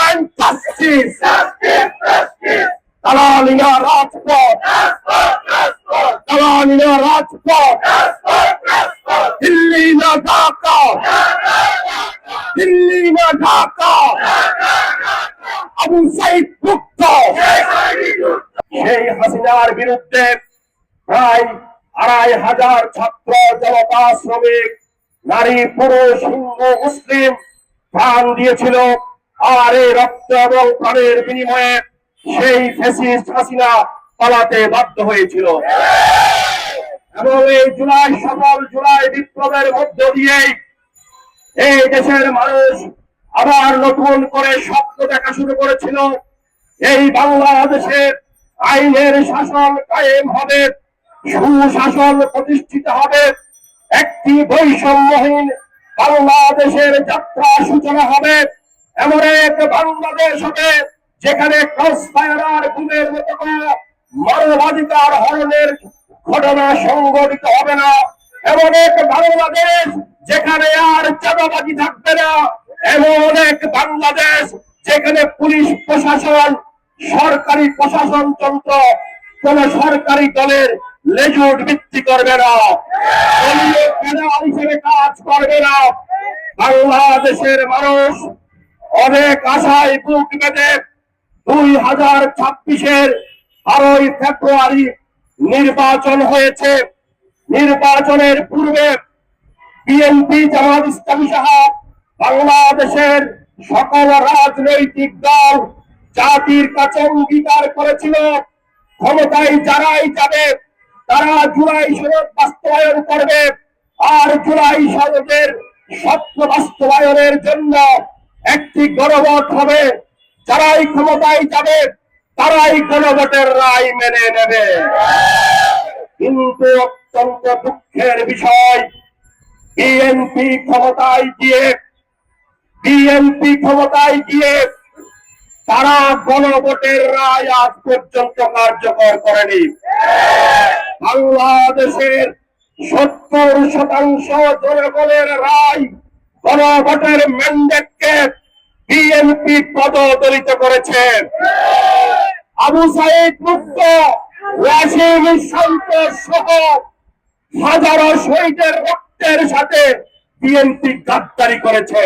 and justice. Dalalina Rajput. Dalalina Rajput. Delhi na Dhaka. Delhi na Dhaka. Abu Said Mukto. সেই হাসিনার বিরুদ্ধে প্রায় ২৫০০ ছাত্র জনতা শ্রমিক নারী পুরুষ হিন্দু মুসলিম প্রাণ দিয়েছিল। আর এই রক্ত এবং প্রাণের বিনিময়ে সেই ফ্যাসিস্ট হাসিনা পালাতে বাধ্য হয়েছিল। এবং এই জুলাই বিপ্লবের মধ্য দিয়েই এই দেশের মানুষ আবার নতুন করে স্বপ্ন দেখা শুরু করেছিল। এই বাংলাদেশে আইনের শাসন কায়েম হবে, সুশাসন প্রতিষ্ঠিত হবে, একটি বৈষম্যহীন বাংলাদেশের যাত্রা সূচনা হবে। এমন এক বাংলাদেশ হবে যেখানে ক্রসফায়ার গুমের মতো মানবাধিকার হরণের ঘটনা সংঘটিত হবে না। এমন এক বাংলাদেশ যেখানে আর চাঁদাবাজি থাকবে না। এমন এক বাংলাদেশ যেখানে পুলিশ প্রশাসন, সরকারি প্রশাসন তন্ত্র কোন সরকারি দলের লেজুট ভিত্তি করবে না, হিসেবে কাজ করবে না। বাংলাদেশের মানুষ অনেক আশায় বুক বেঁধে 2026-এর 12 ফেব্রুয়ারি নির্বাচন হয়েছে। নির্বাচনের পূর্বে বিএনপি, জামাত ইসলামী সহ বাংলাদেশের সকল রাজনৈতিক দল জাতির কাছে অঙ্গীকার করেছিল, ক্ষমতায় যারাই যাবে তারা জুলাই সনদ বাস্তবায়ন করবে। আর জুলাই সনদের স্বপ্ন বাস্তবায়নের জন্য একটি গণভোট হবে। যারাই ক্ষমতায় যাবে তারাই গণভোটের রায় মেনে নেবে। কিন্তু অত্যন্ত দুঃখের বিষয়, বিএনপি ক্ষমতায় গিয়ে তারা গণভোটের রায় আজ পর্যন্ত কার্যকর করেনি। বাংলাদেশের 70% জনগণের রায় গণভোটের ম্যান্ডেটকে বিএনপি পদদলিত করেছে। আবু সাইদ মুক্ত, ওয়াসিম সন্তোষ সহ হাজারো শহীদের রক্তের সাথে বিএনপি গাদ্দারি করেছে।